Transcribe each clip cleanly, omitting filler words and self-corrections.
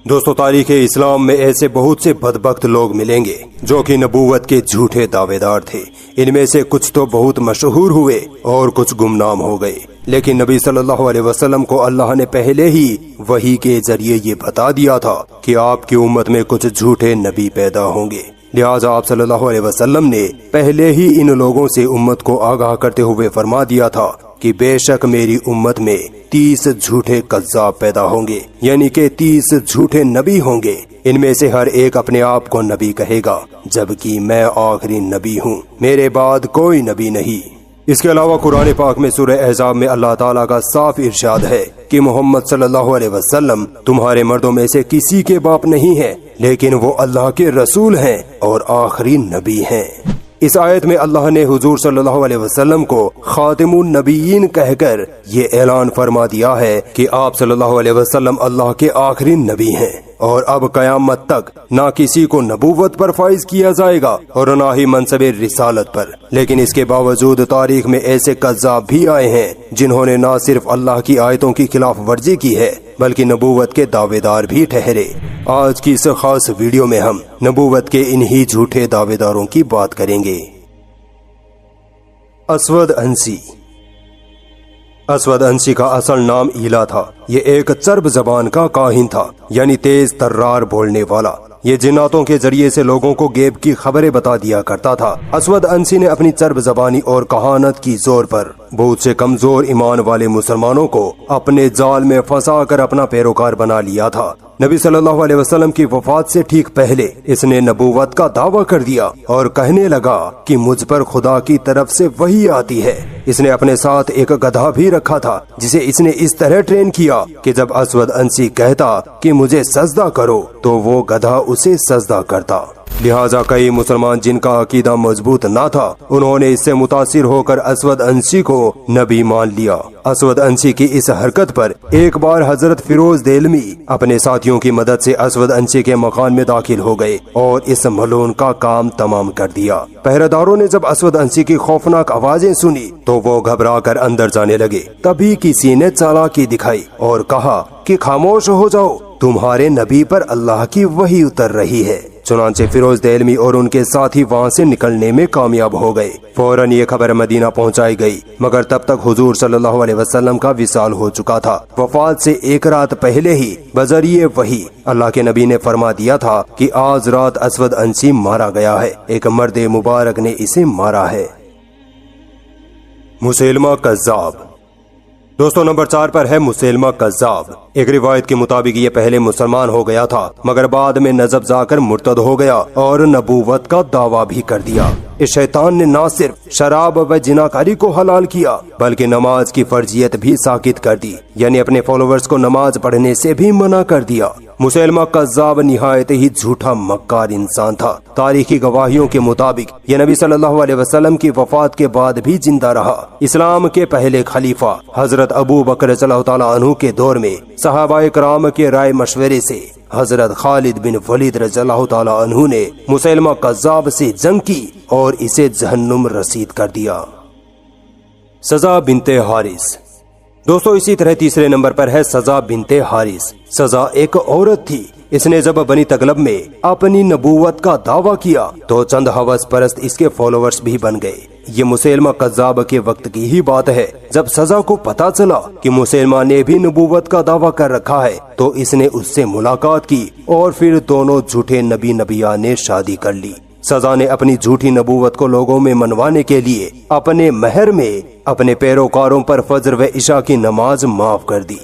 دوستو، تاریخ اسلام میں ایسے بہت سے بدبخت لوگ ملیں گے جو کہ نبوت کے جھوٹے دعوے دار تھے۔ ان میں سے کچھ تو بہت مشہور ہوئے اور کچھ گمنام ہو گئے، لیکن نبی صلی اللہ علیہ وسلم کو اللہ نے پہلے ہی وحی کے ذریعے یہ بتا دیا تھا کہ آپ کی امت میں کچھ جھوٹے نبی پیدا ہوں گے، لہٰذا آپ صلی اللہ علیہ وسلم نے پہلے ہی ان لوگوں سے امت کو آگاہ کرتے ہوئے فرما دیا تھا کہ بے شک میری امت میں 30 جھوٹے کذاب پیدا ہوں گے، یعنی کہ 30 جھوٹے نبی ہوں گے۔ ان میں سے ہر ایک اپنے آپ کو نبی کہے گا، جبکہ میں آخری نبی ہوں، میرے بعد کوئی نبی نہیں۔ اس کے علاوہ قرآن پاک میں سورہ احزاب میں اللہ تعالیٰ کا صاف ارشاد ہے کہ محمد صلی اللہ علیہ وسلم تمہارے مردوں میں سے کسی کے باپ نہیں ہے، لیکن وہ اللہ کے رسول ہیں اور آخری نبی ہیں۔ اس آیت میں اللہ نے حضور صلی اللہ علیہ وسلم کو خاتم النبیین کہہ کر یہ اعلان فرما دیا ہے کہ آپ صلی اللہ علیہ وسلم اللہ کے آخری نبی ہیں، اور اب قیامت تک نہ کسی کو نبوت پر فائز کیا جائے گا اور نہ ہی منصب رسالت پر۔ لیکن اس کے باوجود تاریخ میں ایسے کذاب بھی آئے ہیں جنہوں نے نہ صرف اللہ کی آیتوں کی خلاف ورزی کی ہے بلکہ نبوت کے دعوے دار بھی ٹھہرے۔ آج کی اس خاص ویڈیو میں ہم نبوت کے انہی جھوٹے دعوے داروں کی بات کریں گے۔ اسود عنسی۔ اسود عنسی کا اصل نام ایلا تھا۔ یہ ایک چرب زبان کا کاہن تھا، یعنی تیز ترار بولنے والا۔ یہ جناتوں کے ذریعے سے لوگوں کو غیب کی خبریں بتا دیا کرتا تھا۔ اسود عنسی نے اپنی چرب زبانی اور کہانت کی زور پر بہت سے کمزور ایمان والے مسلمانوں کو اپنے جال میں پھنسا کر اپنا پیروکار بنا لیا تھا۔ نبی صلی اللہ علیہ وسلم کی وفات سے ٹھیک پہلے اس نے نبوت کا دعویٰ کر دیا اور کہنے لگا کہ مجھ پر خدا کی طرف سے وحی آتی ہے۔ اس نے اپنے ساتھ ایک گدھا بھی رکھا تھا جسے اس نے اس طرح ٹرین کیا کہ جب اسود عنسی کہتا کہ مجھے سجدہ کرو تو وہ گدھا اسے سجدہ کرتا۔ لہٰذا کئی مسلمان جن کا عقیدہ مضبوط نہ تھا انہوں نے اس سے متاثر ہو کر اسود عنسی کو نبی مان لیا۔ اسود عنسی کی اس حرکت پر ایک بار حضرت فیروز دہلوی اپنے ساتھیوں کی مدد سے اسود عنسی کے مکان میں داخل ہو گئے اور اس ملعون کا کام تمام کر دیا۔ پہرے داروں نے جب اسود عنسی کی خوفناک آوازیں سنی تو وہ گھبرا کر اندر جانے لگے۔ تبھی کسی نے چالاکی دکھائی اور کہا کہ خاموش ہو جاؤ، تمہارے نبی پر اللہ کی وحی اتر رہی ہے۔ چنانچہ فیروز دہلوی اور ان کے ساتھی وہاں سے نکلنے میں کامیاب ہو گئے۔ فوراً یہ خبر مدینہ پہنچائی گئی، مگر تب تک حضور صلی اللہ علیہ وسلم کا وصال ہو چکا تھا۔ وفات سے ایک رات پہلے ہی بذریعہ وحی اللہ کے نبی نے فرما دیا تھا کہ آج رات اسود عنسی مارا گیا ہے، ایک مرد مبارک نے اسے مارا ہے۔ مسیلمہ کذاب۔ دوستو، نمبر 4 پر ہے مسیلمہ کذاب۔ ایک روایت کے مطابق یہ پہلے مسلمان ہو گیا تھا مگر بعد میں نجب جا کر مرتد ہو گیا اور نبوت کا دعویٰ بھی کر دیا۔ اس شیطان نے نہ صرف شراب و جناکاری کو حلال کیا بلکہ نماز کی فرضیت بھی ساقط کر دی، یعنی اپنے فالوورز کو نماز پڑھنے سے بھی منع کر دیا۔ مسیلمہ کذاب نہایت ہی جھوٹا مکار انسان تھا۔ تاریخی گواہیوں کے مطابق یہ نبی صلی اللہ علیہ وسلم کی وفات کے بعد بھی زندہ رہا۔ اسلام کے پہلے خلیفہ حضرت ابو بکر رضی اللہ تعالیٰ عنہ کے دور میں صحابہ کرام کے رائے مشورے سے حضرت خالد بن ولید رضی اللہ تعالیٰ عنہ نے مسیلمہ کذاب سے جنگ کی اور اسے جہنم رسید کر دیا۔ سزا بنت حارث۔ دوستو، اسی طرح تیسرے نمبر پر ہے سزا بنت حارث۔ سزا ایک عورت تھی۔ اس نے جب بنی تغلب میں اپنی نبوت کا دعویٰ کیا تو چند ہوس پرست اس کے فالوورز بھی بن گئے۔ یہ مسیلمہ کذاب کے وقت کی ہی بات ہے۔ جب سزا کو پتا چلا کہ مسیلمہ نے بھی نبوت کا دعویٰ کر رکھا ہے تو اس نے اس سے ملاقات کی اور پھر دونوں جھوٹے نبیان نے شادی کر لی۔ سزا نے اپنی جھوٹی نبوت کو لوگوں میں منوانے کے لیے اپنے مہر میں اپنے پیروکاروں پر فجر و عشاء کی نماز معاف کر دی۔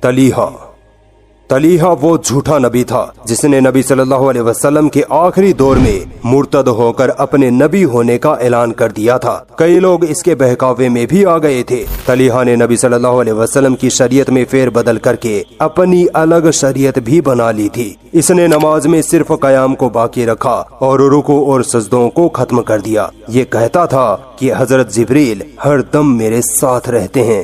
طلیحہ وہ جھوٹا نبی تھا جس نے نبی صلی اللہ علیہ وسلم کے آخری دور میں مرتد ہو کر اپنے نبی ہونے کا اعلان کر دیا تھا۔ کئی لوگ اس کے بہکاوے میں بھی آ گئے تھے۔ طلیحہ نے نبی صلی اللہ علیہ وسلم کی شریعت میں فیر بدل کر کے اپنی الگ شریعت بھی بنا لی تھی۔ اس نے نماز میں صرف قیام کو باقی رکھا اور رکوع اور سجدوں کو ختم کر دیا۔ یہ کہتا تھا کہ حضرت جبریل ہر دم میرے ساتھ رہتے ہیں۔